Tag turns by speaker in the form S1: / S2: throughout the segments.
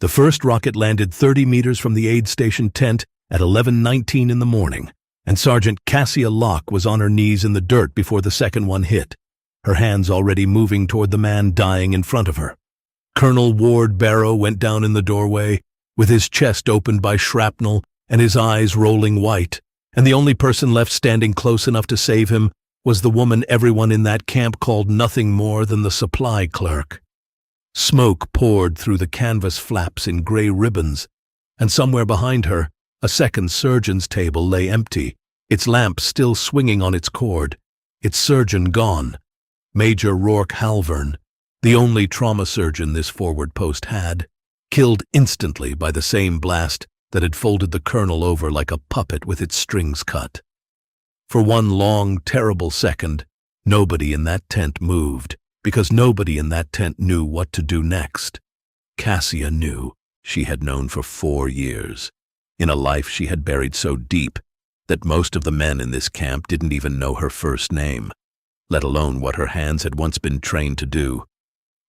S1: The first rocket landed 30 meters from the aid station tent at 11:19 in the morning, and Sergeant Cassia Locke was on her knees in the dirt before the second one hit, her hands already moving toward the man dying in front of her. Colonel Ward Barrow went down in the doorway, with his chest opened by shrapnel and his eyes rolling white, and the only person left standing close enough to save him was the woman everyone in that camp called nothing more than the supply clerk. Smoke poured through the canvas flaps in gray ribbons, and somewhere behind her, a second surgeon's table lay empty, its lamp still swinging on its cord, its surgeon gone. Major Rourke Halvern, the only trauma surgeon this forward post had, killed instantly by the same blast that had folded the colonel over like a puppet with its strings cut. For one long, terrible second, nobody in that tent moved, because nobody in that tent knew what to do next. Cassia knew. She had known for 4 years, in a life she had buried so deep that most of the men in this camp didn't even know her first name, let alone what her hands had once been trained to do.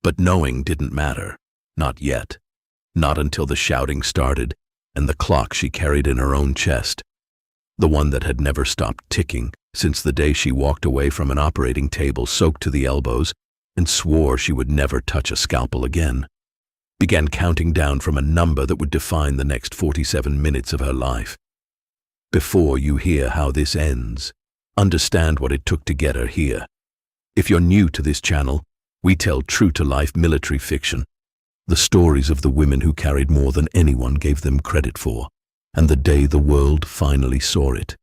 S1: But knowing didn't matter, not yet, not until the shouting started and the clock she carried in her own chest, the one that had never stopped ticking since the day she walked away from an operating table soaked to the elbows and swore she would never touch a scalpel again, began counting down from a number that would define the next 47 minutes of her life. Before you hear how this ends, understand what it took to get her here. If you're new to this channel, we tell true-to-life military fiction, the stories of the women who carried more than anyone gave them credit for, and the day the world finally saw it.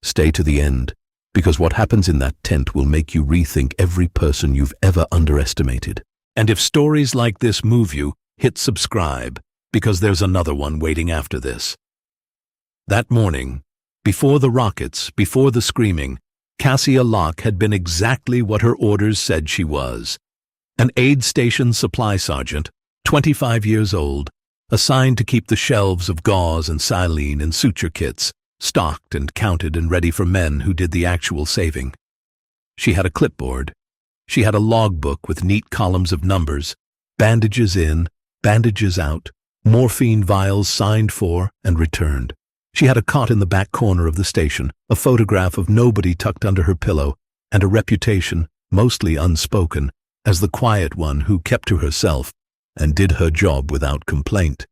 S1: Stay to the end, because what happens in that tent will make you rethink every person you've ever underestimated. And if stories like this move you, hit subscribe, because there's another one waiting after this. That morning, before the rockets, before the screaming, Cassia Locke had been exactly what her orders said she was. An aid station supply sergeant, 25 years old, assigned to keep the shelves of gauze and saline and suture kits stocked and counted and ready for men who did the actual saving. She had a clipboard. She had a logbook with neat columns of numbers, bandages in, bandages out, morphine vials signed for and returned. She had a cot in the back corner of the station, a photograph of nobody tucked under her pillow, and a reputation, mostly unspoken, as the quiet one who kept to herself and did her job without complaint.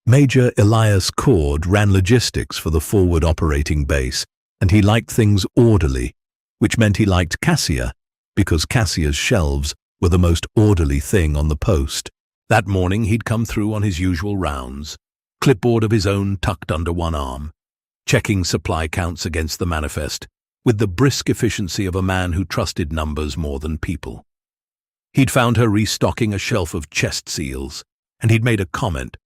S1: Major Elias Kord ran logistics for the forward operating base, and he liked things orderly, which meant he liked Cassia, because Cassia's shelves were the most orderly thing on the post. That morning he'd come through on his usual rounds, clipboard of his own tucked under one arm, checking supply counts against the manifest, with the brisk efficiency of a man who trusted numbers more than people. He'd found her restocking a shelf of chest seals, and he'd made a comment.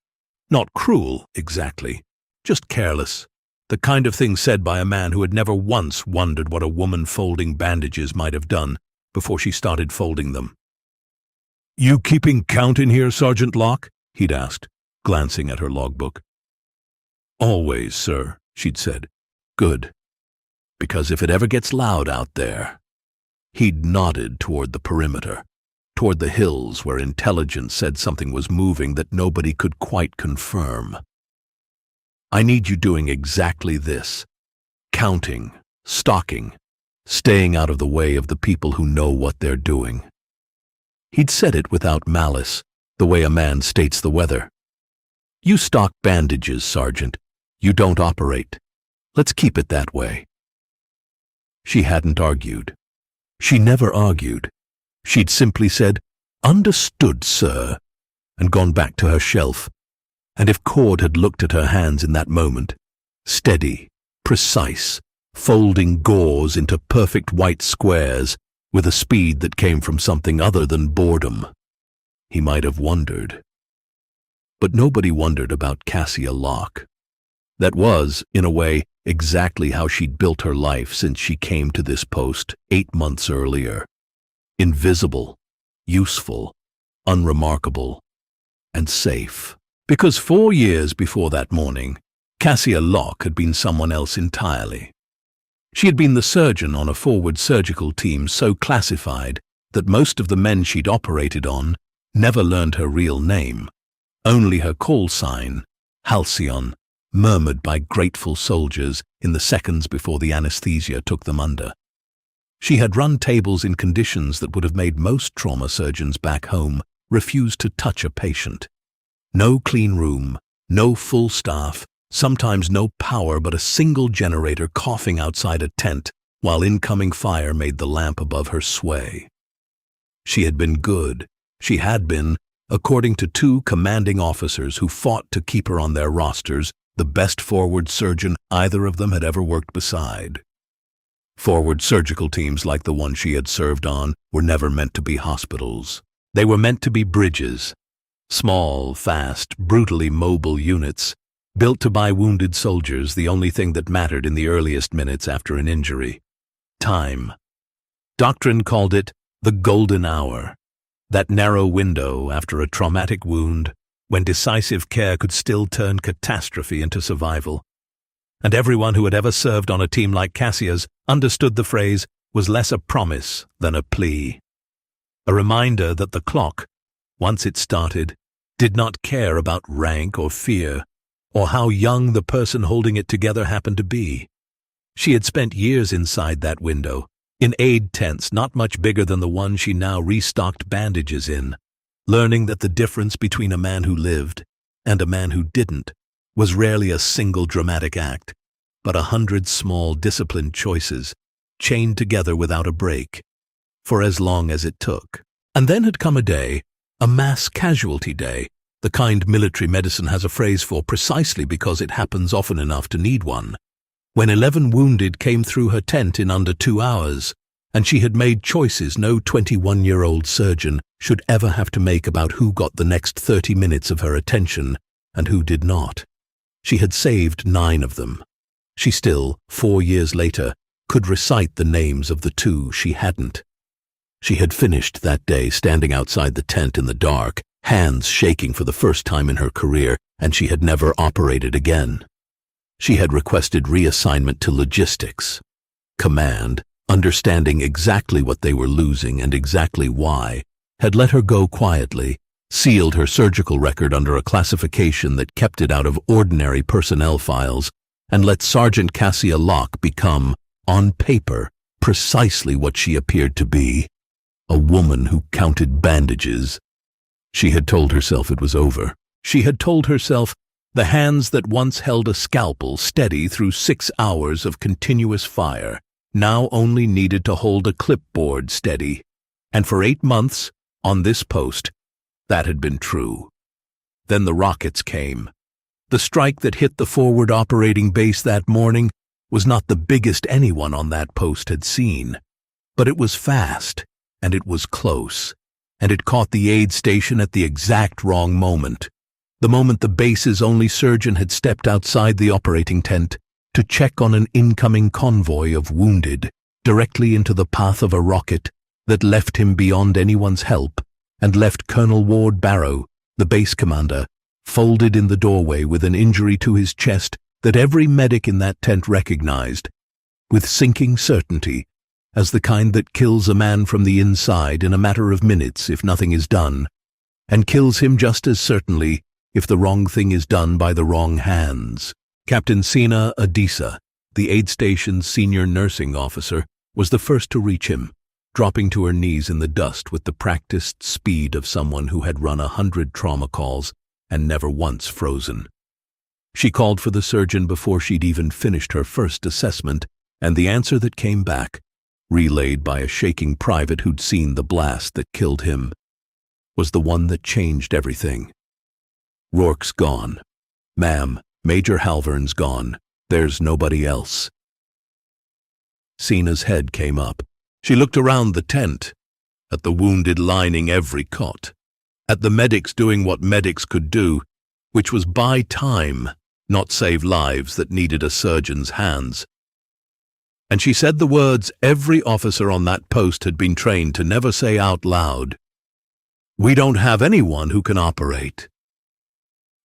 S1: Not cruel, exactly, just careless, the kind of thing said by a man who had never once wondered what a woman folding bandages might have done before she started folding them. "You keeping count in here, Sergeant Locke?" he'd asked, glancing at her logbook. "Always, sir," she'd said. "Good. Because if it ever gets loud out there..." He'd nodded toward the perimeter, toward the hills where intelligence said something was moving that nobody could quite confirm. "I need you doing exactly this. Counting, stocking, staying out of the way of the people who know what they're doing." He'd said it without malice, the way a man states the weather. "You stock bandages, Sergeant. You don't operate. Let's keep it that way." She hadn't argued. She never argued. She'd simply said, "Understood, sir," and gone back to her shelf. And if Kord had looked at her hands in that moment, steady, precise, folding gauze into perfect white squares with a speed that came from something other than boredom, he might have wondered. But nobody wondered about Cassia Locke. That was, in a way, exactly how she'd built her life since she came to this post 8 months earlier. Invisible, useful, unremarkable, and safe. Because 4 years before that morning, Cassia Locke had been someone else entirely. She had been the surgeon on a forward surgical team so classified that most of the men she'd operated on never learned her real name, Only her call sign, Halcyon, murmured by grateful soldiers in the seconds before the anesthesia took them under. She had run tables in conditions that would have made most trauma surgeons back home refuse to touch a patient. No clean room, no full staff, sometimes no power but a single generator coughing outside a tent while incoming fire made the lamp above her sway. She had been good. She had been, according to two commanding officers who fought to keep her on their rosters, the best forward surgeon either of them had ever worked beside. Forward surgical teams like the one she had served on were never meant to be hospitals. They were meant to be bridges. Small, fast, brutally mobile units, built to buy wounded soldiers the only thing that mattered in the earliest minutes after an injury. Time. Doctrine called it the golden hour, that narrow window after a traumatic wound when decisive care could still turn catastrophe into survival. And everyone who had ever served on a team like Cassia's understood the phrase was less a promise than a plea. A reminder that the clock, once it started, did not care about rank or fear, or how young the person holding it together happened to be. She had spent years inside that window, in aid tents not much bigger than the one she now restocked bandages in, learning that the difference between a man who lived and a man who didn't was rarely a single dramatic act, but 100 small disciplined choices, chained together without a break, for as long as it took. And then had come a day, a mass casualty day, the kind military medicine has a phrase for precisely because it happens often enough to need one, when 11 wounded came through her tent in under 2 hours, and she had made choices no 21-year-old surgeon should ever have to make about who got the next 30 minutes of her attention and who did not. She had saved 9 of them. She still, 4 years later, could recite the names of the 2 she hadn't. She had finished that day standing outside the tent in the dark, hands shaking for the first time in her career, and she had never operated again. She had requested reassignment to logistics. Command, understanding exactly what they were losing and exactly why, had let her go quietly, sealed her surgical record under a classification that kept it out of ordinary personnel files, and let Sergeant Cassia Locke become, on paper, precisely what she appeared to be, a woman who counted bandages. She had told herself it was over. She had told herself the hands that once held a scalpel steady through 6 hours of continuous fire now only needed to hold a clipboard steady. And for 8 months, on this post, that had been true. Then the rockets came. The strike that hit the forward operating base that morning was not the biggest anyone on that post had seen, but it was fast, and it was close, and it caught the aid station at the exact wrong moment, the moment the base's only surgeon had stepped outside the operating tent to check on an incoming convoy of wounded directly into the path of a rocket that left him beyond anyone's help and left Colonel Ward Barrow, the base commander, folded in the doorway with an injury to his chest that every medic in that tent recognized, with sinking certainty, as the kind that kills a man from the inside in a matter of minutes if nothing is done, and kills him just as certainly if the wrong thing is done by the wrong hands. Captain Sina Adisa, the aid station's senior nursing officer, was the first to reach him, dropping to her knees in the dust with the practiced speed of someone who had run 100 trauma calls and never once frozen. She called for the surgeon before she'd even finished her first assessment, and the answer that came back, relayed by a shaking private who'd seen the blast that killed him, was the one that changed everything. "Rourke's gone. Ma'am, Major Halvern's gone. There's nobody else." Sina's head came up. She looked around the tent, at the wounded lining every cot, at the medics doing what medics could do, which was buy time, not save lives that needed a surgeon's hands. And she said the words every officer on that post had been trained to never say out loud: "We don't have anyone who can operate."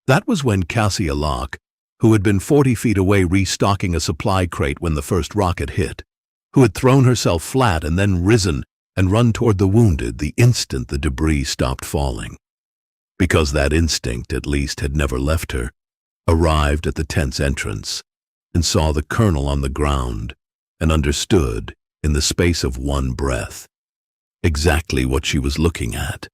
S1: That was when Cassia Locke, who had been 40 feet away restocking a supply crate when the first rocket hit, who had thrown herself flat and then risen and run toward the wounded the instant the debris stopped falling. because that instinct at least had never left her, arrived at the tent's entrance and saw the colonel on the ground and understood, in the space of one breath, exactly what she was looking at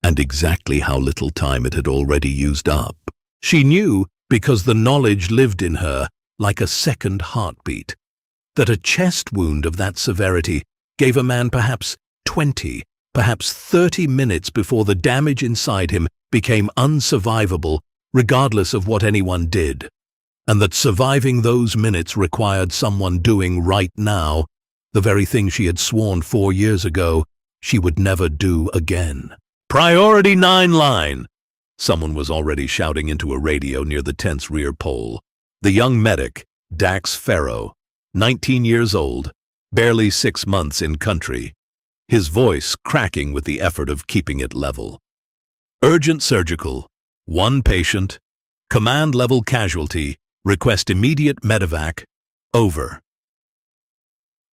S1: and exactly how little time it had already used up. She knew, because the knowledge lived in her like a second heartbeat, that a chest wound of that severity gave a man perhaps 20, perhaps 30 minutes before the damage inside him became unsurvivable, regardless of what anyone did, and that surviving those minutes required someone doing right now the very thing she had sworn 4 years ago she would never do again. "Priority 9 line!" Someone was already shouting into a radio near the tent's rear pole. The young medic, Dax Farrow, 19 years old, barely 6 months in country, his voice cracking with the effort of keeping it level. "Urgent surgical, 1 patient, command level casualty, request immediate medevac, over."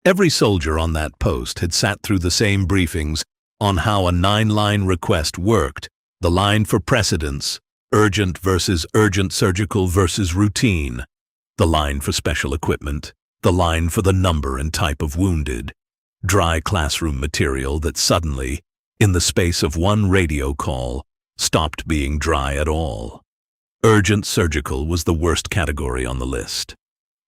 S1: Every soldier on that post had sat through the same briefings on how a 9-line request worked, the line for precedence, urgent versus urgent surgical versus routine, the line for special equipment, the line for the number and type of wounded, dry classroom material that suddenly, in the space of one radio call, stopped being dry at all. Urgent surgical was the worst category on the list,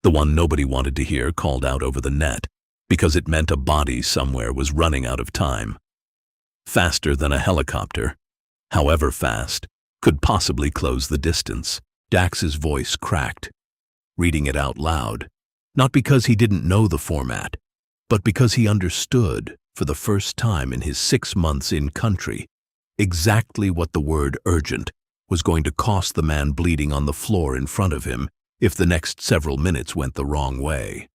S1: the one nobody wanted to hear called out over the net, because it meant a body somewhere was running out of time. Faster than a helicopter, however fast, could possibly close the distance. Dax's voice cracked, reading it out loud, not because he didn't know the format, but because he understood, for the first time in his 6 months in country, exactly what the word urgent was going to cost the man bleeding on the floor in front of him if the next several minutes went the wrong way.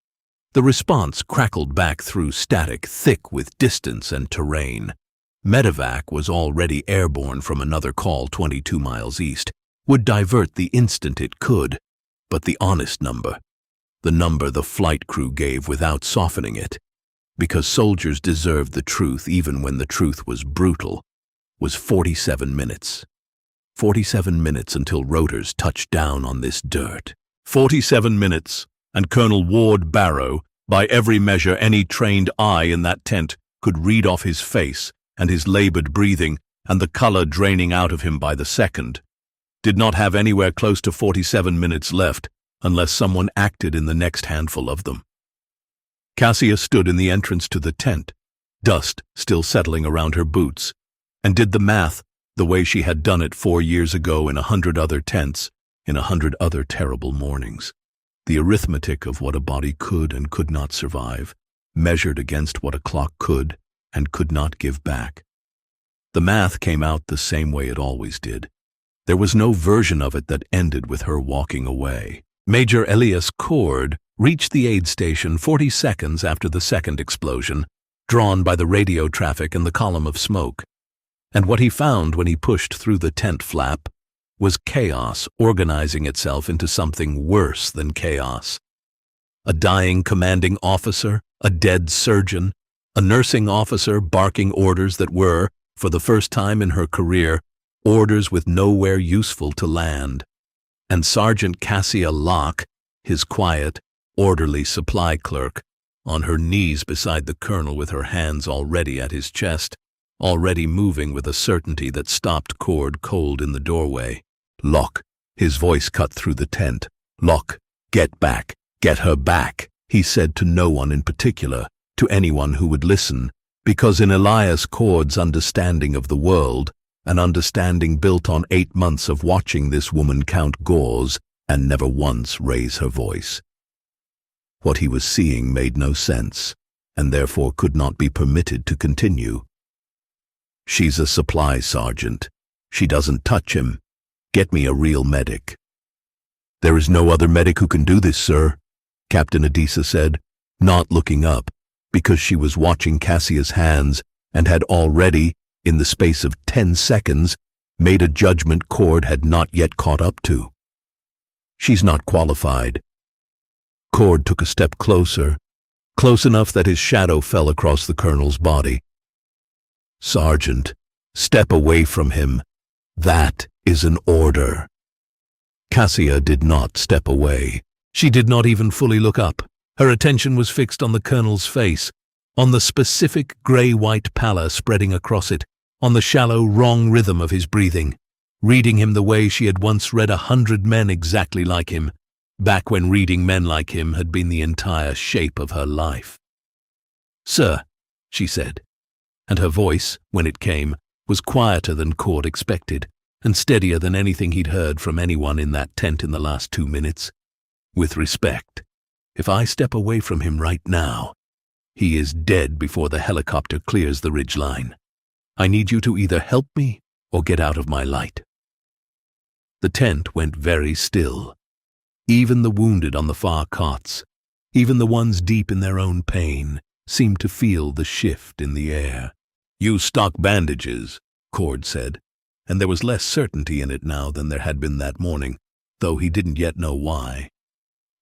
S1: The response crackled back through static, thick with distance and terrain. Medevac was already airborne from another call 22 miles east, would divert the instant it could, but the honest number, the number the flight crew gave without softening it, because soldiers deserved the truth even when the truth was brutal, was 47 minutes. 47 minutes until rotors touched down on this dirt. 47 minutes, and Colonel Ward Barrow, by every measure any trained eye in that tent could read off his face and his labored breathing and the color draining out of him by the second, did not have anywhere close to 47 minutes left unless someone acted in the next handful of them. Cassia stood in the entrance to the tent, dust still settling around her boots, and did the math the way she had done it 4 years ago in 100 other tents, in 100 other terrible mornings. The arithmetic of what a body could and could not survive, measured against what a clock could and could not give back. The math came out the same way it always did. There was no version of it that ended with her walking away. Major Elias Kord reached the aid station 40 seconds after the second explosion, drawn by the radio traffic and the column of smoke. And what he found when he pushed through the tent flap was chaos organizing itself into something worse than chaos. A dying commanding officer, a dead surgeon, a nursing officer barking orders that were, for the first time in her career, orders with nowhere useful to land. And Sergeant Cassia Locke, his quiet, orderly supply clerk, on her knees beside the colonel with her hands already at his chest, already moving with a certainty that stopped Kord cold in the doorway. "Locke," his voice cut through the tent. "Locke, get back, get her back," he said to no one in particular, to anyone who would listen, because in Elias Kord's understanding of the world, an understanding built on 8 months of watching this woman count gauze and never once raise her voice, what he was seeing made no sense, and therefore could not be permitted to continue. "She's a supply sergeant. She doesn't touch him. Get me a real medic." "There is no other medic who can do this, sir," Captain Adisa said, not looking up, because she was watching Cassia's hands and had already, in the space of 10 seconds, made a judgment Kord had not yet caught up to. "She's not qualified." Kord took a step closer, close enough that his shadow fell across the colonel's body. "Sergeant, step away from him. That is an order." Cassia did not step away. She did not even fully look up. Her attention was fixed on the colonel's face, on the specific grey-white pallor spreading across it, on the shallow, wrong rhythm of his breathing, reading him the way she had once read 100 men exactly like him, back when reading men like him had been the entire shape of her life. "Sir," she said, and her voice, when it came, was quieter than Kord expected, and steadier than anything he'd heard from anyone in that tent in the last 2 minutes. "With respect, if I step away from him right now, he is dead before the helicopter clears the ridgeline. I need you to either help me or get out of my light." The tent went very still. Even the wounded on the far cots, even the ones deep in their own pain, seemed to feel the shift in the air. "You stock bandages," Kord said, and there was less certainty in it now than there had been that morning, though he didn't yet know why.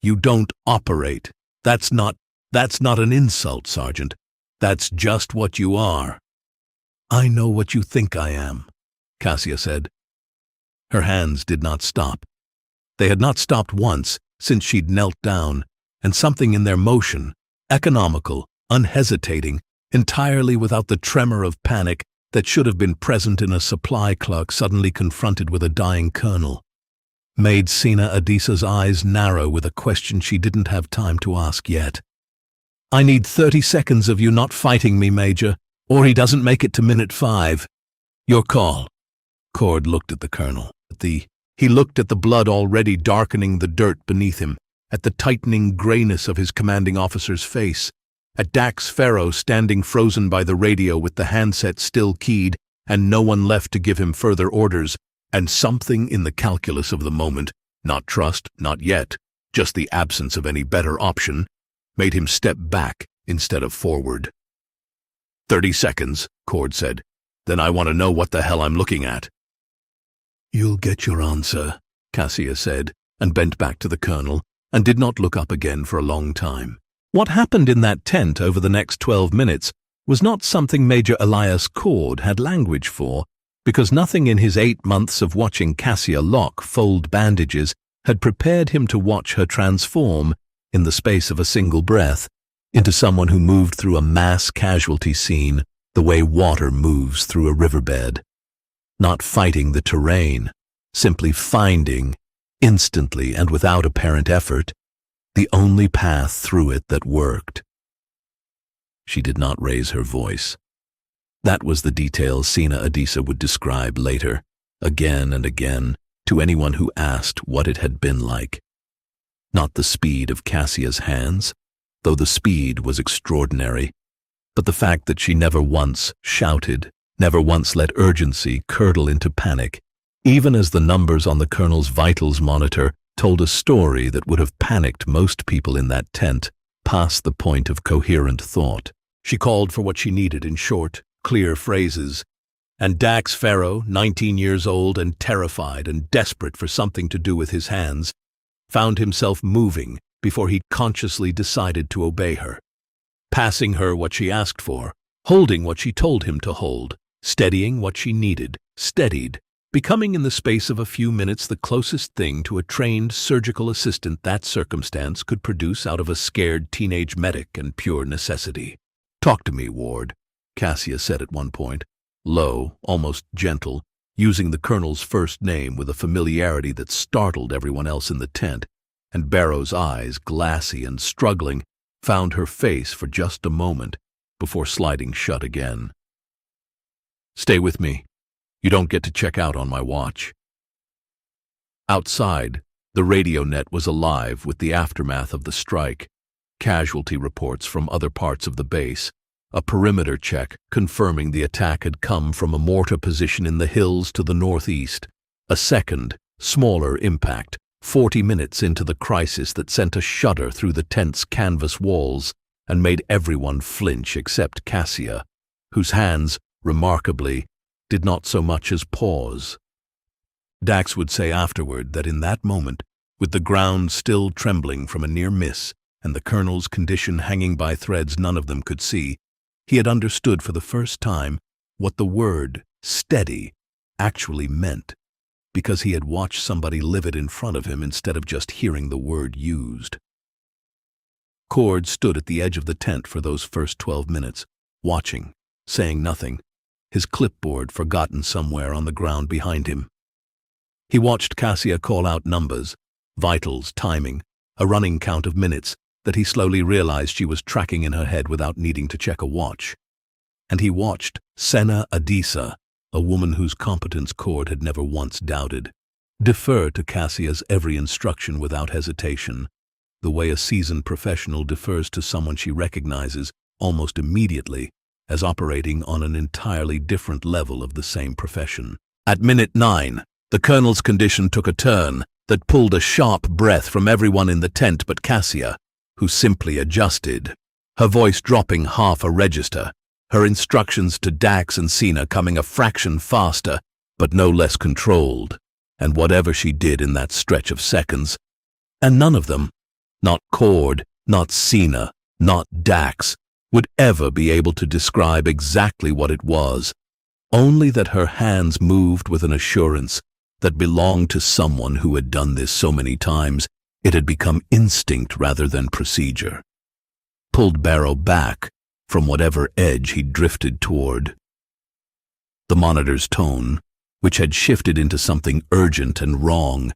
S1: "You don't operate. That's not an insult, Sergeant. That's just what you are." "I know what you think I am," Cassia said. Her hands did not stop. They had not stopped once since she'd knelt down, and something in their motion, economical, unhesitating, entirely without the tremor of panic that should have been present in a supply clerk suddenly confronted with a dying colonel, made Sina Adisa's eyes narrow with a question she didn't have time to ask yet. "I need 30 seconds of you not fighting me, Major, or he doesn't make it to minute 5. Your call." Kord looked at the colonel. He looked at the blood already darkening the dirt beneath him, at the tightening grayness of his commanding officer's face, at Dax Farrow standing frozen by the radio with the handset still keyed and no one left to give him further orders, and something in the calculus of the moment, not trust, not yet, just the absence of any better option, made him step back instead of forward. 30 seconds, Kord said. Then I want to know what the hell I'm looking at. You'll get your answer, Cassia said, and bent back to the colonel, and did not look up again for a long time. What happened in that tent over the next 12 minutes was not something Major Elias Kord had language for, because nothing in his 8 months of watching Cassia Locke fold bandages had prepared him to watch her transform, in the space of a single breath, into someone who moved through a mass casualty scene the way water moves through a riverbed. Not fighting the terrain, simply finding, instantly and without apparent effort, the only path through it that worked. She did not raise her voice. That was the detail Sina Adisa would describe later, again and again, to anyone who asked what it had been like. Not the speed of Cassia's hands, though the speed was extraordinary, but the fact that she never once shouted, never once let urgency curdle into panic, even as the numbers on the colonel's vitals monitor told a story that would have panicked most people in that tent, past the point of coherent thought. She called for what she needed in short, clear phrases, and Dax Farrow, 19 years old and terrified and desperate for something to do with his hands, found himself moving before he'd consciously decided to obey her, passing her what she asked for, holding what she told him to hold, steadying what she needed, steadied, becoming in the space of a few minutes the closest thing to a trained surgical assistant that circumstance could produce out of a scared teenage medic and pure necessity. "Talk to me, Ward," Cassia said at one point, low, almost gentle, using the colonel's first name with a familiarity that startled everyone else in the tent, and Barrow's eyes, glassy and struggling, found her face for just a moment before sliding shut again. "Stay with me. You don't get to check out on my watch." Outside, the radio net was alive with the aftermath of the strike, casualty reports from other parts of the base, a perimeter check confirming the attack had come from a mortar position in the hills to the northeast, a second, smaller impact, 40 minutes into the crisis that sent a shudder through the tent's canvas walls and made everyone flinch except Cassia, whose hands, remarkably, did not so much as pause. Dax would say afterward that in that moment, with the ground still trembling from a near miss and the colonel's condition hanging by threads none of them could see, he had understood for the first time what the word steady actually meant, because he had watched somebody live it in front of him instead of just hearing the word used. Kord stood at the edge of the tent for those first 12 minutes, watching, saying nothing, his clipboard forgotten somewhere on the ground behind him. He watched Cassia call out numbers, vitals, timing, a running count of minutes that he slowly realized she was tracking in her head without needing to check a watch. And he watched Sena Adisa, a woman whose competence Kord had never once doubted, defer to Cassia's every instruction without hesitation, the way a seasoned professional defers to someone she recognizes almost immediately as operating on an entirely different level of the same profession. At minute 9, the colonel's condition took a turn that pulled a sharp breath from everyone in the tent but Cassia, who simply adjusted, her voice dropping half a register, her instructions to Dax and Sena coming a fraction faster, but no less controlled, and whatever she did in that stretch of seconds, and none of them, not Kord, not Sena, not Dax, would ever be able to describe exactly what it was, only that her hands moved with an assurance that belonged to someone who had done this so many times it had become instinct rather than procedure. Pulled Barrow back from whatever edge he drifted toward. The monitor's tone, which had shifted into something urgent and wrong,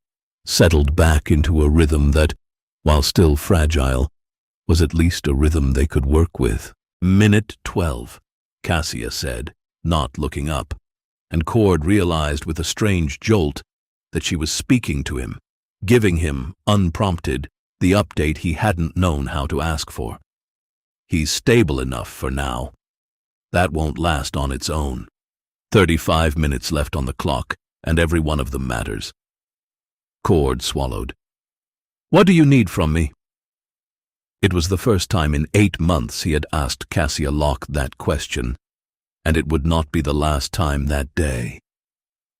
S1: settled back into a rhythm that, while still fragile, was at least a rhythm they could work with. Minute 12, Cassia said, not looking up, and Kord realized with a strange jolt that she was speaking to him, giving him, unprompted, the update he hadn't known how to ask for. He's stable enough for now. That won't last on its own. 35 minutes left on the clock, and every one of them matters. Kord swallowed. What do you need from me? It was the first time in 8 months he had asked Cassia Locke that question, and it would not be the last time that day.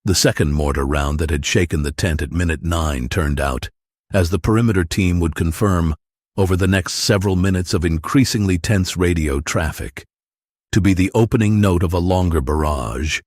S1: The second mortar round that had shaken the tent at minute 9 turned out, as the perimeter team would confirm over the next several minutes of increasingly tense radio traffic, to be the opening note of a longer barrage.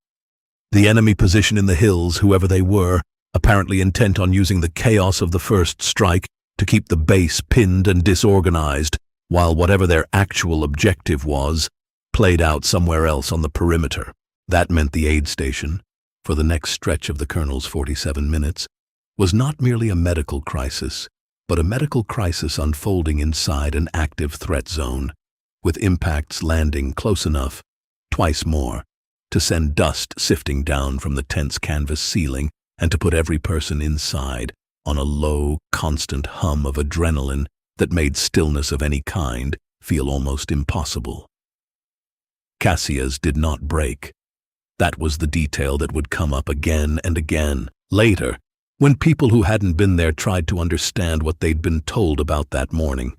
S1: The enemy position in the hills, whoever they were, apparently intent on using the chaos of the first strike to keep the base pinned and disorganized, while whatever their actual objective was, played out somewhere else on the perimeter. That meant the aid station, for the next stretch of the colonel's 47 minutes, was not merely a medical crisis, but a medical crisis unfolding inside an active threat zone, with impacts landing close enough, twice more, to send dust sifting down from the tent's canvas ceiling and to put every person inside on a low, constant hum of adrenaline that made stillness of any kind feel almost impossible. Cassia's did not break. That was the detail that would come up again and again, later, when people who hadn't been there tried to understand what they'd been told about that morning.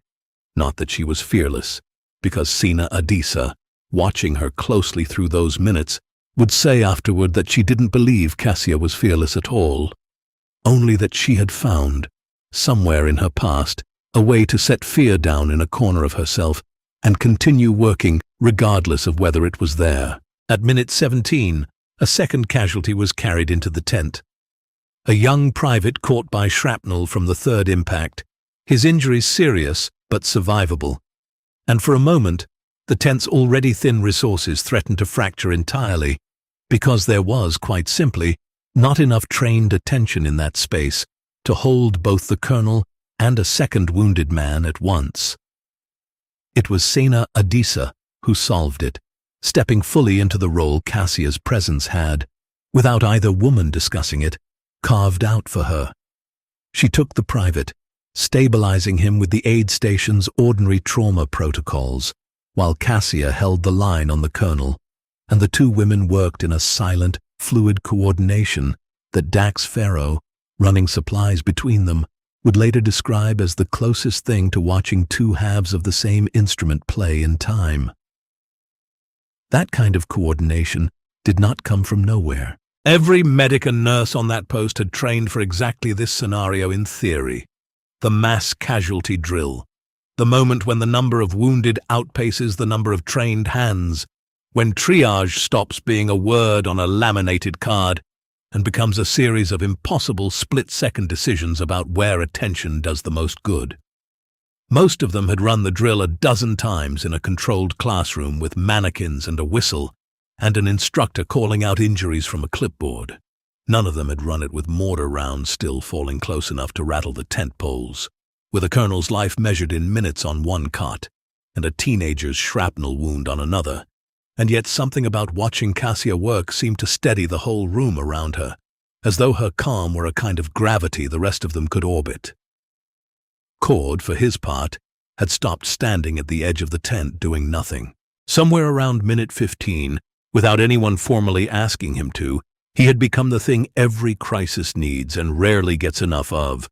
S1: Not that she was fearless, because Sena Adisa, watching her closely through those minutes, would say afterward that she didn't believe Cassia was fearless at all, only that she had found, somewhere in her past, a way to set fear down in a corner of herself and continue working regardless of whether it was there. At minute 17, a second casualty was carried into the tent. A young private caught by shrapnel from the third impact, his injuries serious but survivable, and for a moment, the tent's already thin resources threatened to fracture entirely, because there was, quite simply, not enough trained attention in that space to hold both the colonel and a second wounded man at once. It was Sena Adisa who solved it, stepping fully into the role Cassia's presence had, without either woman discussing it, carved out for her. She took the private, stabilizing him with the aid station's ordinary trauma protocols, while Cassia held the line on the colonel, and the two women worked in a silent, fluid coordination that Dax Farrow, running supplies between them, would later describe as the closest thing to watching two halves of the same instrument play in time. That kind of coordination did not come from nowhere. Every medic and nurse on that post had trained for exactly this scenario in theory. The mass casualty drill. The moment when the number of wounded outpaces the number of trained hands. When triage stops being a word on a laminated card and becomes a series of impossible split-second decisions about where attention does the most good. Most of them had run the drill a dozen times in a controlled classroom with mannequins and a whistle, and an instructor calling out injuries from a clipboard. None of them had run it with mortar rounds still falling close enough to rattle the tent poles, with a colonel's life measured in minutes on one cot, and a teenager's shrapnel wound on another, and yet something about watching Cassia work seemed to steady the whole room around her, as though her calm were a kind of gravity the rest of them could orbit. Kord, for his part, had stopped standing at the edge of the tent doing nothing. Somewhere around minute 15, without anyone formally asking him to, he had become the thing every crisis needs and rarely gets enough of,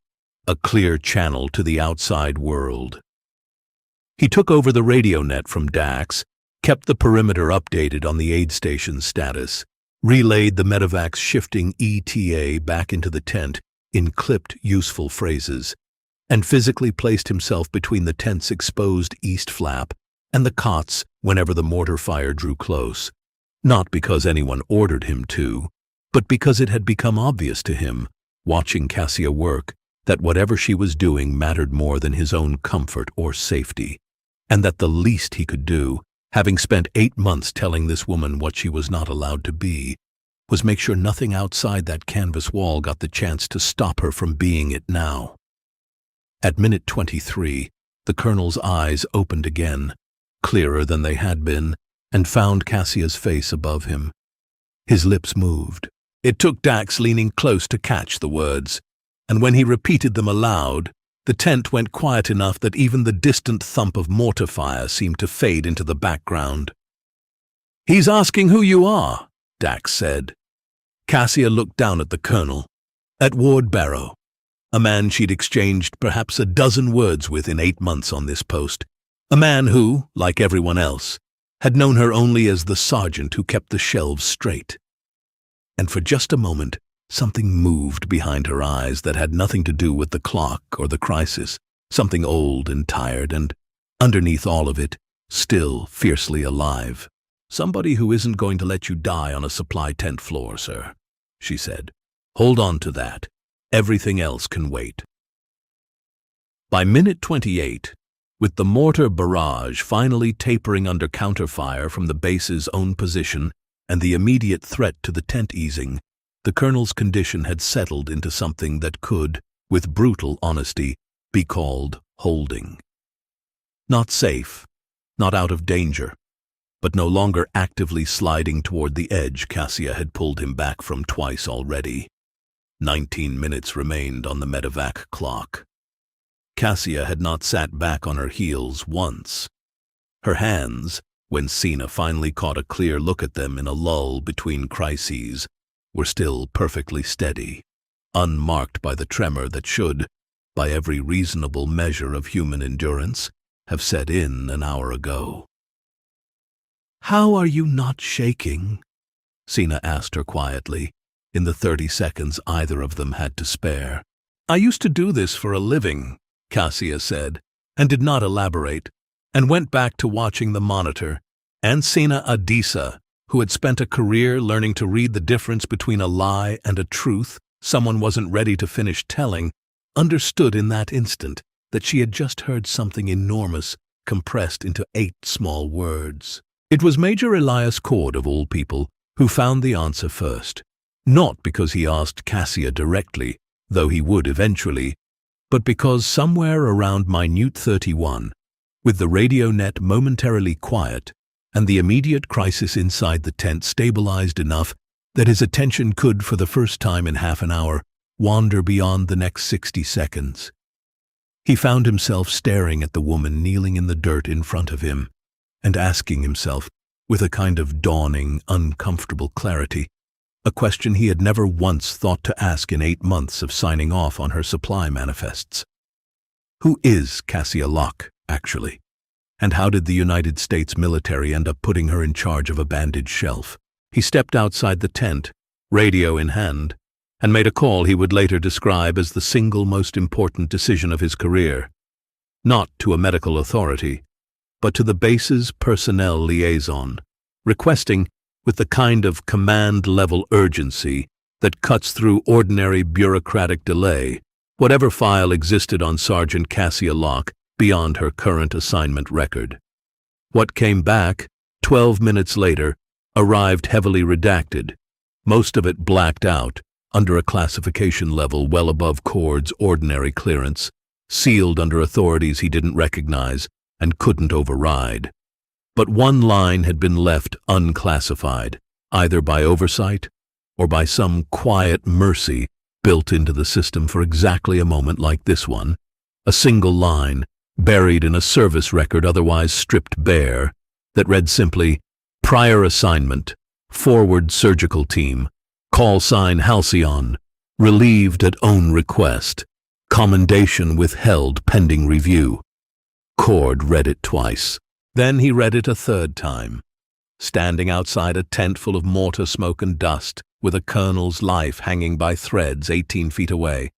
S1: a clear channel to the outside world. He took over the radio net from Dax, kept the perimeter updated on the aid station's status, relayed the Medevac's shifting ETA back into the tent in clipped, useful phrases, and physically placed himself between the tent's exposed east flap and the cots whenever the mortar fire drew close, not because anyone ordered him to, but because it had become obvious to him, watching Cassia work, that whatever she was doing mattered more than his own comfort or safety, and that the least he could do, having spent 8 months telling this woman what she was not allowed to be, was make sure nothing outside that canvas wall got the chance to stop her from being it now. At minute 23, the colonel's eyes opened again, clearer than they had been, and found Cassia's face above him. His lips moved. It took Dax leaning close to catch the words, and when he repeated them aloud, the tent went quiet enough that even the distant thump of mortar fire seemed to fade into the background. "He's asking who you are," Dax said. Cassia looked down at the colonel, at Ward Barrow, a man she'd exchanged perhaps a dozen words with in 8 months on this post, a man who, like everyone else, had known her only as the sergeant who kept the shelves straight. And for just a moment, something moved behind her eyes that had nothing to do with the clock or the crisis, something old and tired and, underneath all of it, still fiercely alive. "Somebody who isn't going to let you die on a supply tent floor, sir," she said. "Hold on to that. Everything else can wait." By minute 28, with the mortar barrage finally tapering under counterfire from the base's own position and the immediate threat to the tent easing, the colonel's condition had settled into something that could, with brutal honesty, be called holding. Not safe, not out of danger, but no longer actively sliding toward the edge Cassia had pulled him back from twice already. 19 minutes remained on the Medevac clock. Cassia had not sat back on her heels once. Her hands, when Sina finally caught a clear look at them in a lull between crises, were still perfectly steady, unmarked by the tremor that should, by every reasonable measure of human endurance, have set in an hour ago. "How are you not shaking?" Sina asked her quietly, in the 30 seconds either of them had to spare. "I used to do this for a living," Cassia said, and did not elaborate, and went back to watching the monitor, and Sina Adisa, who had spent a career learning to read the difference between a lie and a truth someone wasn't ready to finish telling, understood in that instant that she had just heard something enormous compressed into 8 small words. It was Major Elias Kord, of all people, who found the answer first. Not because he asked Cassia directly, though he would eventually, but because somewhere around minute 31, with the radio net momentarily quiet and the immediate crisis inside the tent stabilized enough that his attention could, for the first time in half an hour, wander beyond the next 60 seconds. He found himself staring at the woman kneeling in the dirt in front of him and asking himself, with a kind of dawning, uncomfortable clarity, a question he had never once thought to ask in 8 months of signing off on her supply manifests. Who is Cassia Locke, actually? And how did the United States military end up putting her in charge of a bandage shelf? He stepped outside the tent, radio in hand, and made a call he would later describe as the single most important decision of his career. Not to a medical authority, but to the base's personnel liaison, requesting, with the kind of command-level urgency that cuts through ordinary bureaucratic delay, whatever file existed on Sergeant Cassia Locke beyond her current assignment record. What came back, 12 minutes later, arrived heavily redacted, most of it blacked out, under a classification level well above Kord's ordinary clearance, sealed under authorities he didn't recognize and couldn't override. But one line had been left unclassified, either by oversight or by some quiet mercy built into the system for exactly a moment like this one, a single line, buried in a service record otherwise stripped bare, that read simply, "Prior assignment, forward surgical team, callsign Halcyon, relieved at own request, commendation withheld pending review." Kord read it twice. Then he read it a third time. Standing outside a tent full of mortar smoke and dust, with a colonel's life hanging by threads 18 feet away,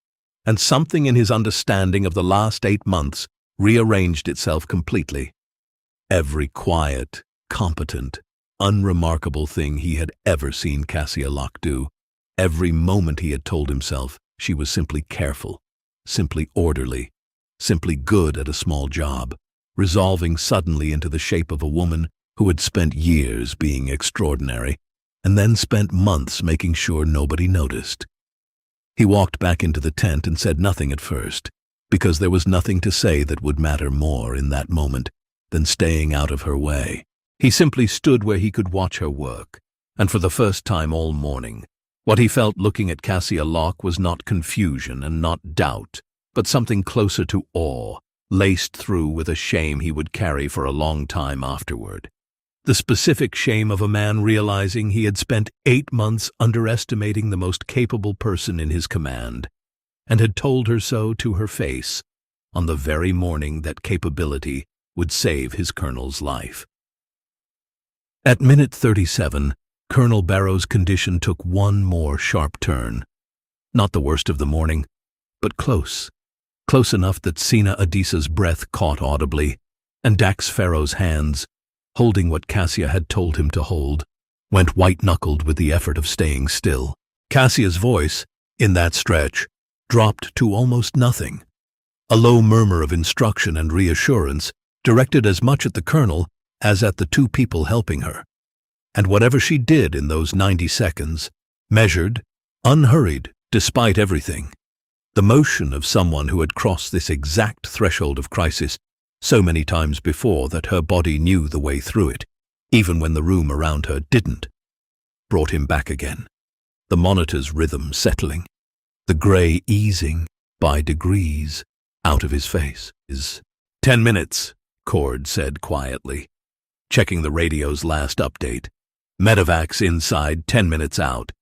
S1: and something in his understanding of the last 8 months rearranged itself completely. Every quiet, competent, unremarkable thing he had ever seen Cassia Locke do, every moment he had told himself she was simply careful, simply orderly, simply good at a small job, resolving suddenly into the shape of a woman who had spent years being extraordinary, and then spent months making sure nobody noticed. He walked back into the tent and said nothing at first, because there was nothing to say that would matter more in that moment than staying out of her way. He simply stood where he could watch her work, and for the first time all morning, what he felt looking at Cassia Locke was not confusion and not doubt, but something closer to awe, laced through with a shame he would carry for a long time afterward. The specific shame of a man realizing he had spent 8 months underestimating the most capable person in his command, and had told her so to her face on the very morning that capability would save his colonel's life. At minute 37, Colonel Barrow's condition took one more sharp turn. Not the worst of the morning, but close enough that Sina Adisa's breath caught audibly, and Dax Farrow's hands, holding what Cassia had told him to hold, went white-knuckled with the effort of staying still. Cassia's voice, in that stretch, dropped to almost nothing, a low murmur of instruction and reassurance directed as much at the colonel as at the 2 people helping her. And whatever she did in those 90 seconds, measured, unhurried, despite everything, the motion of someone who had crossed this exact threshold of crisis so many times before that her body knew the way through it, even when the room around her didn't, brought him back again, the monitor's rhythm settling, the grey easing, by degrees, out of his face. 10 minutes, Kord said quietly, checking the radio's last update. Medevac's inside, 10 minutes out.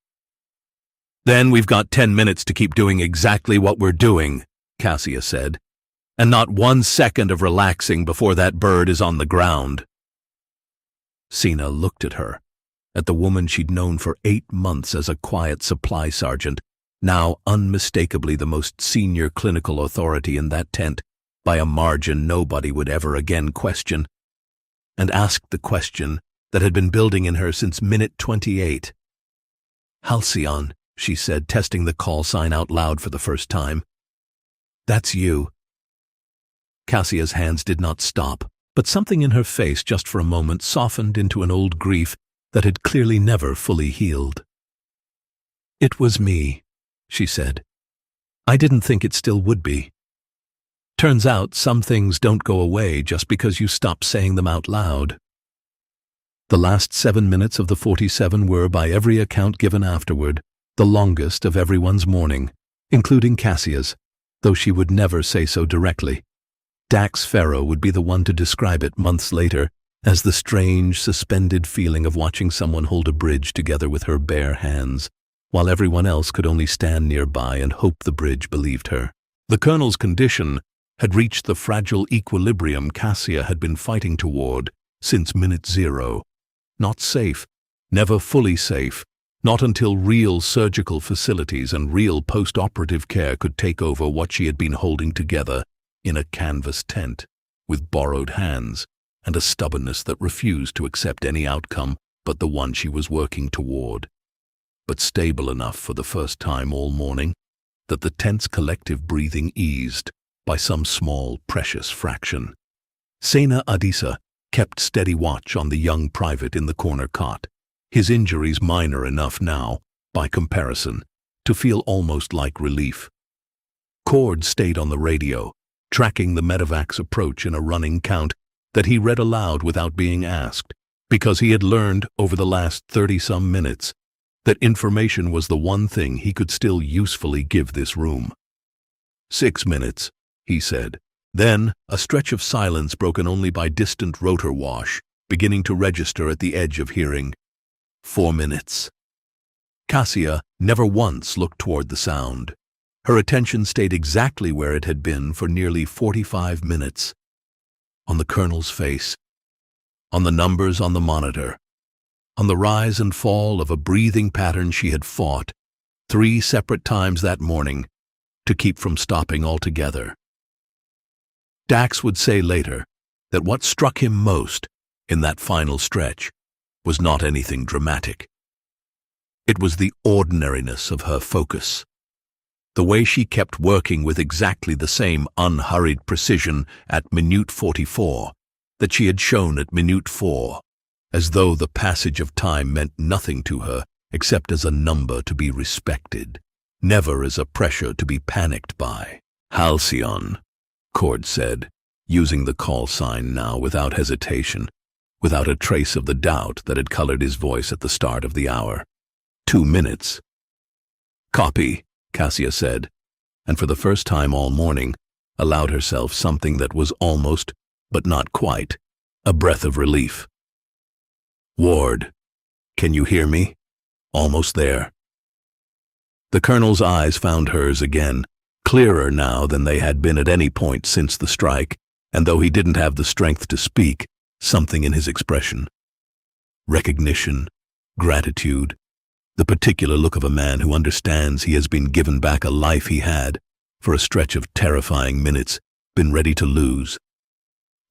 S1: Then we've got 10 minutes to keep doing exactly what we're doing, Cassia said, and not 1 second of relaxing before that bird is on the ground. Sina looked at her, at the woman she'd known for 8 months as a quiet supply sergeant, now unmistakably the most senior clinical authority in that tent, by a margin nobody would ever again question, and asked the question that had been building in her since minute 28. "Halcyon," she said, testing the call sign out loud for the first time. "That's you." Cassia's hands did not stop, but something in her face just for a moment softened into an old grief that had clearly never fully healed. "It was me," she said. "I didn't think it still would be. Turns out some things don't go away just because you stop saying them out loud." The last 7 minutes of the 47 were, by every account given afterward, the longest of everyone's morning, including Cassia's, though she would never say so directly. Dax Farrow would be the one to describe it months later as the strange, suspended feeling of watching someone hold a bridge together with her bare hands, while everyone else could only stand nearby and hope the bridge believed her. The colonel's condition had reached the fragile equilibrium Cassia had been fighting toward since minute 0. Not safe, never fully safe, not until real surgical facilities and real post-operative care could take over what she had been holding together in a canvas tent, with borrowed hands and a stubbornness that refused to accept any outcome but the one she was working toward. but stable enough for the first time all morning that the tense collective breathing eased by some small, precious fraction. Sena Adisa kept steady watch on the young private in the corner cot, his injuries minor enough now, by comparison, to feel almost like relief. Kord stayed on the radio, tracking the Medevac's approach in a running count that he read aloud without being asked, because he had learned over the last 30-some minutes that information was the one thing he could still usefully give this room. 6 minutes, he said. Then, a stretch of silence broken only by distant rotor wash, beginning to register at the edge of hearing. 4 minutes. Cassia never once looked toward the sound. Her attention stayed exactly where it had been for nearly 45 minutes. On the colonel's face, on the numbers on the monitor, on the rise and fall of a breathing pattern she had fought 3 separate times that morning to keep from stopping altogether. Dax would say later that what struck him most in that final stretch was not anything dramatic. It was the ordinariness of her focus, the way she kept working with exactly the same unhurried precision at minute 44 that she had shown at minute 4, as though the passage of time meant nothing to her except as a number to be respected, never as a pressure to be panicked by. Halcyon, Kord said, using the call sign now without hesitation, without a trace of the doubt that had colored his voice at the start of the hour. 2 minutes. Copy, Cassia said, and for the first time all morning allowed herself something that was almost, but not quite, a breath of relief. Ward, can you hear me? Almost there. The colonel's eyes found hers again, clearer now than they had been at any point since the strike, and though he didn't have the strength to speak, something in his expression. Recognition, gratitude, the particular look of a man who understands he has been given back a life he had, for a stretch of terrifying minutes, been ready to lose,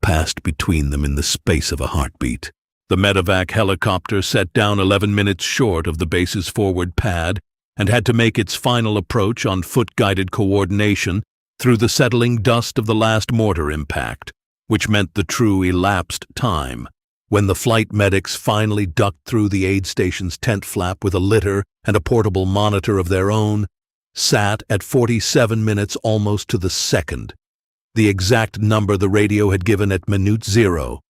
S1: passed between them in the space of a heartbeat. The Medevac helicopter set down 11 minutes short of the base's forward pad and had to make its final approach on foot-guided coordination through the settling dust of the last mortar impact, which meant the true elapsed time, when the flight medics finally ducked through the aid station's tent flap with a litter and a portable monitor of their own, sat at 47 minutes almost to the second, the exact number the radio had given at minute 0,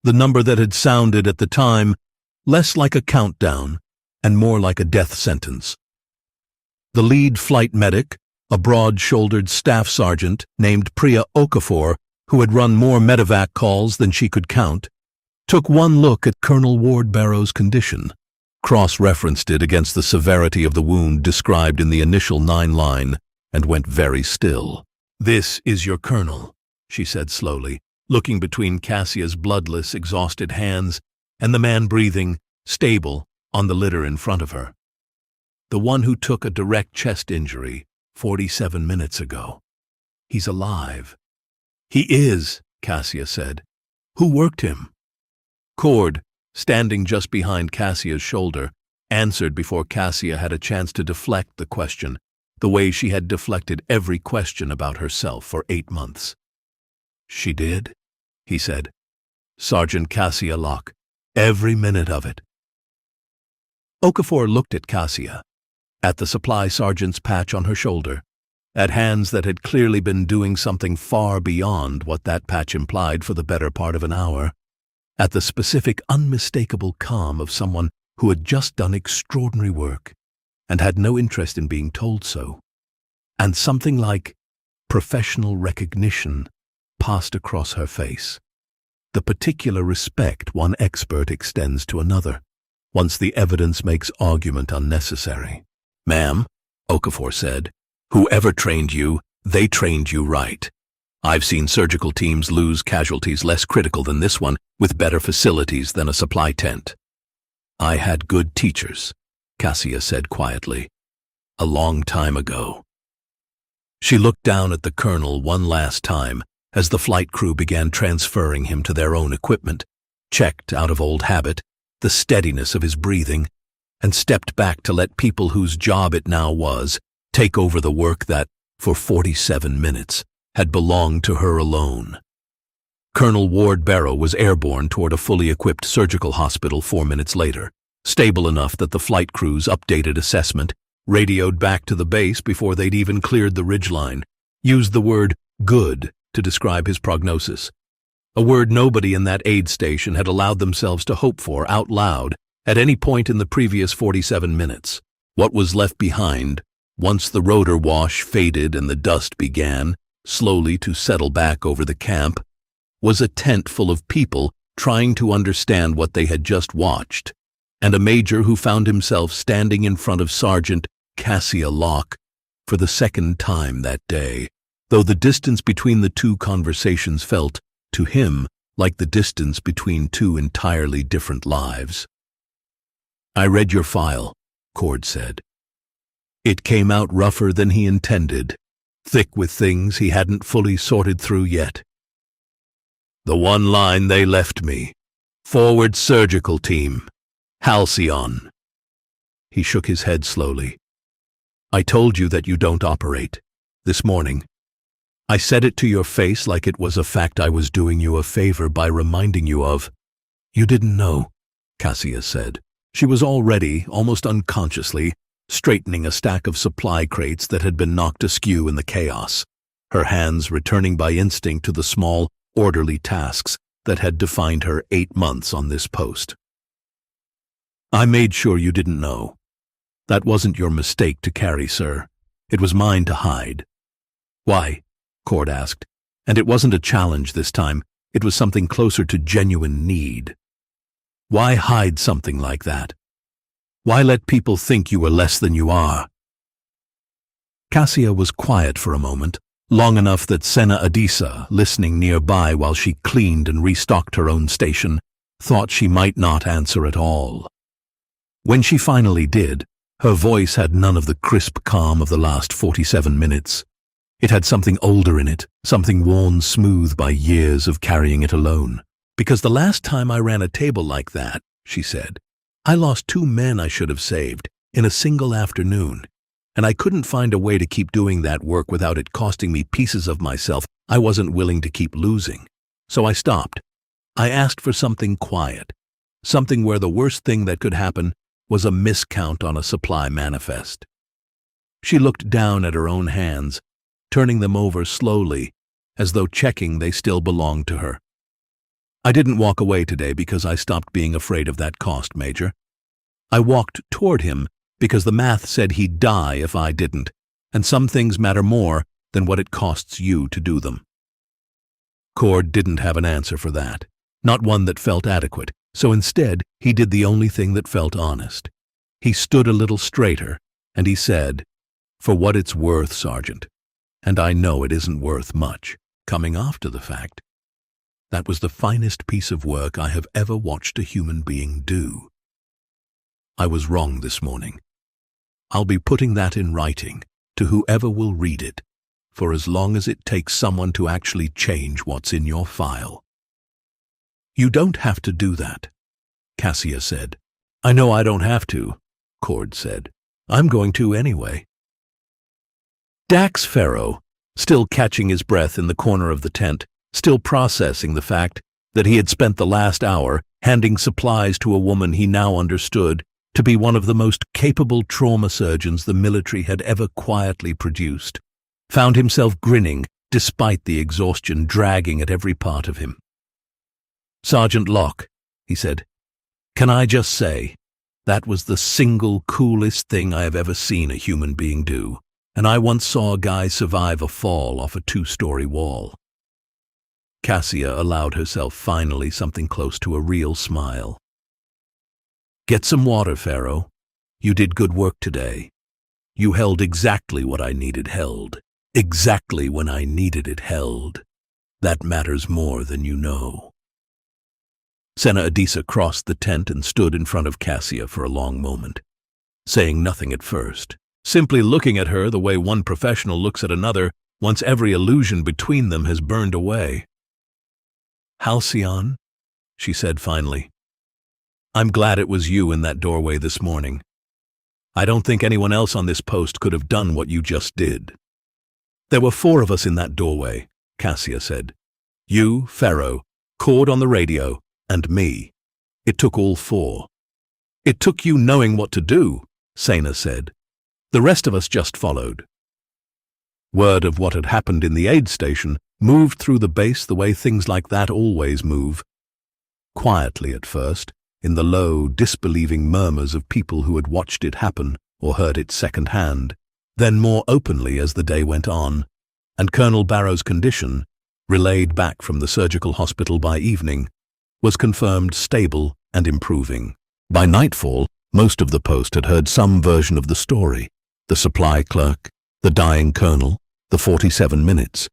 S1: the number that had sounded at the time less like a countdown and more like a death sentence. The lead flight medic, a broad-shouldered staff sergeant named Priya Okafor, who had run more Medevac calls than she could count, took one look at Colonel Ward Barrow's condition, cross-referenced it against the severity of the wound described in the initial 9-line, and went very still. "This is your colonel," she said slowly, looking between Cassia's bloodless, exhausted hands and the man breathing, stable, on the litter in front of her. "The one who took a direct chest injury 47 minutes ago. He's alive." "He is," Cassia said. "Who worked him?" Kord, standing just behind Cassia's shoulder, answered before Cassia had a chance to deflect the question, the way she had deflected every question about herself for 8 months. "She did," he said. "Sergeant Cassia Locke. Every minute of it." Okafor looked at Cassia, at the supply sergeant's patch on her shoulder, at hands that had clearly been doing something far beyond what that patch implied for the better part of an hour, at the specific, unmistakable calm of someone who had just done extraordinary work and had no interest in being told so, and something like professional recognition passed across her face, the particular respect one expert extends to another, once the evidence makes argument unnecessary. "Ma'am," Okafor said, "whoever trained you, they trained you right. I've seen surgical teams lose casualties less critical than this one, with better facilities than a supply tent." "I had good teachers," Cassia said quietly. "A long time ago." She looked down at the colonel one last time as the flight crew began transferring him to their own equipment, checked out of old habit, the steadiness of his breathing, and stepped back to let people whose job it now was take over the work that, for 47 minutes, had belonged to her alone. Colonel Ward Barrow was airborne toward a fully equipped surgical hospital 4 minutes later, stable enough that the flight crew's updated assessment, radioed back to the base before they'd even cleared the ridgeline, used the word good to describe his prognosis, a word nobody in that aid station had allowed themselves to hope for out loud at any point in the previous 47 minutes. What was left behind, once the rotor wash faded and the dust began slowly to settle back over the camp, was a tent full of people trying to understand what they had just watched, and a major who found himself standing in front of Sergeant Cassia Locke for the second time that day, though the distance between the two conversations felt, to him, like the distance between two entirely different lives. "I read your file," Kord said. "It came out rougher than he intended, thick with things he hadn't fully sorted through yet. The one line they left me, forward surgical team, Halcyon." He shook his head slowly. "I told you that you don't operate. This morning. I said it to your face like it was a fact I was doing you a favor by reminding you of." "You didn't know," Cassia said. She was already, almost unconsciously, straightening a stack of supply crates that had been knocked askew in the chaos, her hands returning by instinct to the small, orderly tasks that had defined her 8 months on this post. "I made sure you didn't know. That wasn't your mistake to carry, sir. It was mine to hide." "Why?" Kord asked, and it wasn't a challenge this time. It was something closer to genuine need. "Why hide something like that? Why let people think you were less than you are?" Cassia was quiet for a moment, long enough that Senna Adisa, listening nearby while she cleaned and restocked her own station, thought she might not answer at all. When she finally did, her voice had none of the crisp calm of the last 47 minutes. It had something older in it, something worn smooth by years of carrying it alone. "Because the last time I ran a table like that," she said, "I lost 2 men I should have saved in a single afternoon, and I couldn't find a way to keep doing that work without it costing me pieces of myself I wasn't willing to keep losing. So I stopped. I asked for something quiet, something where the worst thing that could happen was a miscount on a supply manifest." She looked down at her own hands, turning them over slowly, as though checking they still belonged to her. "I didn't walk away today because I stopped being afraid of that cost, Major. I walked toward him because the math said he'd die if I didn't, and some things matter more than what it costs you to do them." Kord didn't have an answer for that, not one that felt adequate, so instead he did the only thing that felt honest. He stood a little straighter, and he said, "For what it's worth, Sergeant, and I know it isn't worth much, coming after the fact, that was the finest piece of work I have ever watched a human being do. I was wrong this morning. I'll be putting that in writing to whoever will read it, for as long as it takes someone to actually change what's in your file." "You don't have to do that," Cassia said. "I know I don't have to," Kord said. "I'm going to anyway." Dax Farrow, still catching his breath in the corner of the tent, still processing the fact that he had spent the last hour handing supplies to a woman he now understood to be one of the most capable trauma surgeons the military had ever quietly produced, found himself grinning despite the exhaustion dragging at every part of him. "Sergeant Locke," he said, "can I just say, that was the single coolest thing I have ever seen a human being do, and I once saw a guy survive a fall off a 2-story wall." Cassia allowed herself finally something close to a real smile. "Get some water, Farrow. You did good work today. You held exactly what I needed held, exactly when I needed it held. That matters more than you know." Senna Adisa crossed the tent and stood in front of Cassia for a long moment, saying nothing at first, simply looking at her the way one professional looks at another once every illusion between them has burned away. "Halcyon," she said finally, "I'm glad it was you in that doorway this morning. I don't think anyone else on this post could have done what you just did." "There were 4 of us in that doorway," Cassia said. "You, Ferro, Kord on the radio, and me. It took all 4. "It took you knowing what to do," Sana said. "The rest of us just followed." Word of what had happened in the aid station moved through the base the way things like that always move. Quietly at first, in the low, disbelieving murmurs of people who had watched it happen or heard it second-hand, then more openly as the day went on, and Colonel Barrow's condition, relayed back from the surgical hospital by evening, was confirmed stable and improving. By nightfall, most of the post had heard some version of the story: the supply clerk, the dying colonel, the 47 minutes,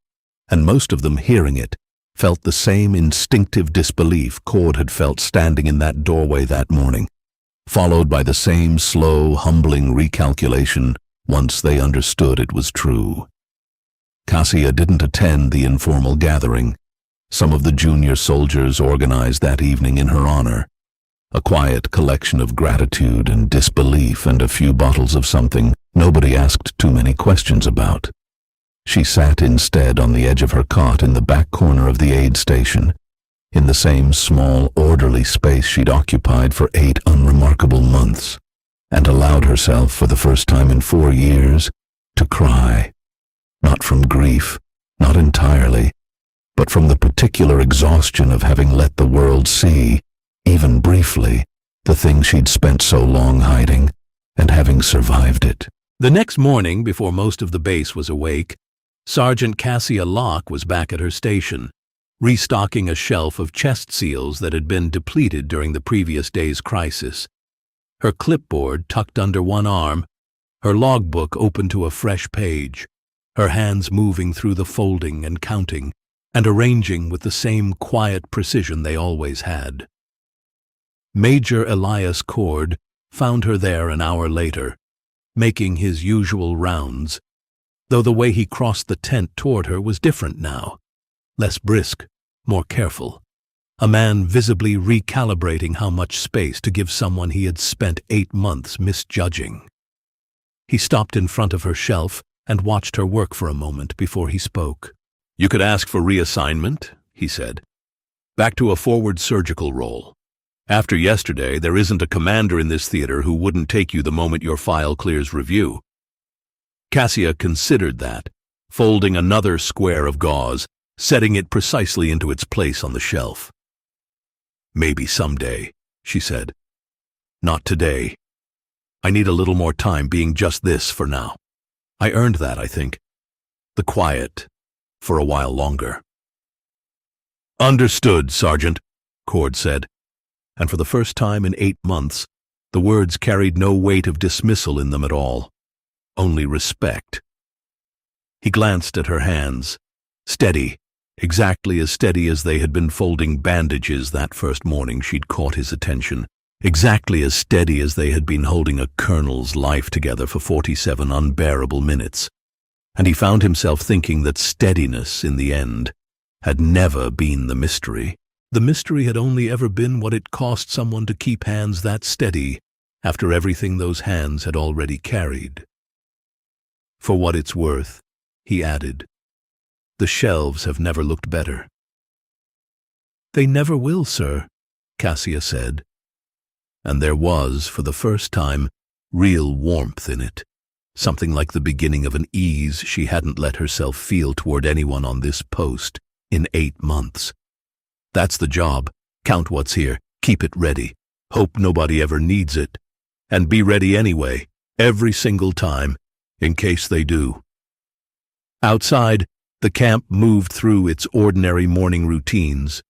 S1: and most of them hearing it felt the same instinctive disbelief Kord had felt standing in that doorway that morning, followed by the same slow, humbling recalculation once they understood it was true. Cassia didn't attend the informal gathering. Some of the junior soldiers organized that evening in her honor, a quiet collection of gratitude and disbelief and a few bottles of something nobody asked too many questions about. She sat instead on the edge of her cot in the back corner of the aid station, in the same small, orderly space she'd occupied for 8 unremarkable months, and allowed herself, for the first time in 4 years, to cry. Not from grief, not entirely, but from the particular exhaustion of having let the world see, even briefly, the thing she'd spent so long hiding, and having survived it. The next morning, before most of the base was awake, Sergeant Cassia Locke was back at her station, restocking a shelf of chest seals that had been depleted during the previous day's crisis. Her clipboard tucked under one arm, her logbook open to a fresh page, her hands moving through the folding and counting, and arranging with the same quiet precision they always had. Major Elias Kord found her there an hour later, making his usual rounds, though the way he crossed the tent toward her was different now, less brisk, more careful, a man visibly recalibrating how much space to give someone he had spent 8 months misjudging. He stopped in front of her shelf and watched her work for a moment before he spoke. "You could ask for reassignment," he said. "Back to a forward surgical role. After yesterday, there isn't a commander in this theater who wouldn't take you the moment your file clears review." Cassia considered that, folding another square of gauze, setting it precisely into its place on the shelf. "Maybe someday," she said. "Not today. I need a little more time being just this for now. I earned that, I think. The quiet, for a while longer." "Understood, Sergeant," Kord said, and for the first time in 8 months, the words carried no weight of dismissal in them at all, only respect. He glanced at her hands, steady, exactly as steady as they had been folding bandages that first morning she'd caught his attention, exactly as steady as they had been holding a colonel's life together for 47 unbearable minutes, and he found himself thinking that steadiness, in the end, had never been the mystery. The mystery had only ever been what it cost someone to keep hands that steady after everything those hands had already carried. "For what it's worth," he added, "the shelves have never looked better." "They never will, sir," Cassia said, and there was, for the first time, real warmth in it, something like the beginning of an ease she hadn't let herself feel toward anyone on this post in 8 months. "That's the job. Count what's here, keep it ready, hope nobody ever needs it, and be ready anyway, every single time, in case they do." Outside, the camp moved through its ordinary morning routines,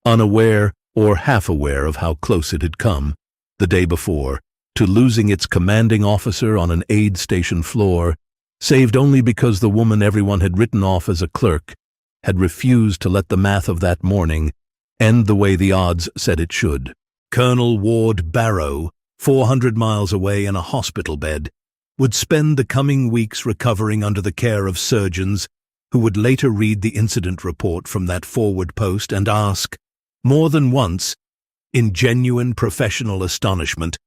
S1: unaware or half-aware of how close it had come, the day before, to losing its commanding officer on an aid station floor, saved only because the woman everyone had written off as a clerk had refused to let the math of that morning end the way the odds said it should. Colonel Ward Barrow, 400 miles away in a hospital bed, would spend the coming weeks recovering under the care of surgeons who would later read the incident report from that forward post and ask, more than once, in genuine professional astonishment,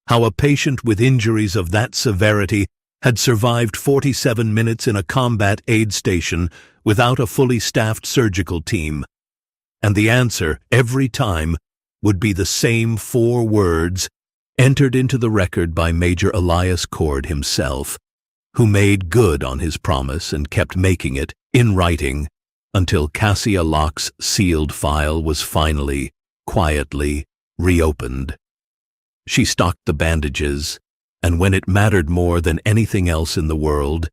S1: How a patient with injuries of that severity had survived 47 minutes in a combat aid station without a fully staffed surgical team. And the answer, every time, would be the same 4 words, entered into the record by Major Elias Kord himself, who made good on his promise and kept making it, in writing, until Cassia Locke's sealed file was finally, quietly, reopened. She stocked the bandages, and when it mattered more than anything else in the world,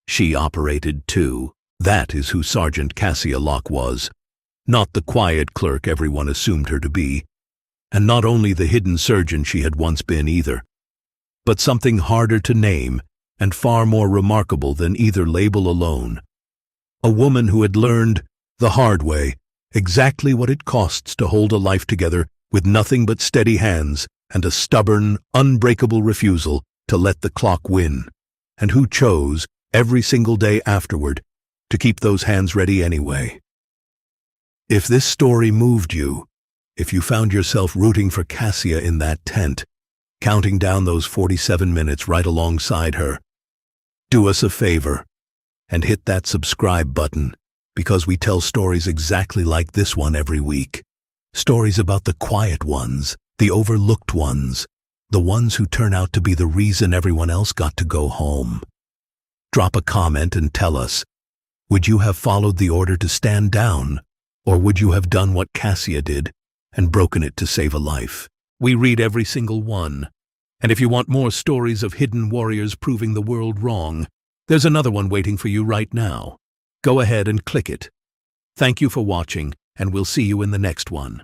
S1: she operated too. That is who Sergeant Cassia Locke was. Not the quiet clerk everyone assumed her to be, and not only the hidden surgeon she had once been either, but something harder to name and far more remarkable than either label alone. A woman who had learned, the hard way, exactly what it costs to hold a life together with nothing but steady hands and a stubborn, unbreakable refusal to let the clock win, and who chose, every single day afterward, to keep those hands ready anyway. If this story moved you, if you found yourself rooting for Cassia in that tent, counting down those 47 minutes right alongside her, do us a favor and hit that subscribe button, because we tell stories exactly like this one every week. Stories about the quiet ones, the overlooked ones, the ones who turn out to be the reason everyone else got to go home. Drop a comment and tell us, would you have followed the order to stand down, or would you have done what Cassia did and broken it to save a life? We read every single one. And if you want more stories of hidden warriors proving the world wrong, there's another one waiting for you right now. Go ahead and click it. Thank you for watching, and we'll see you in the next one.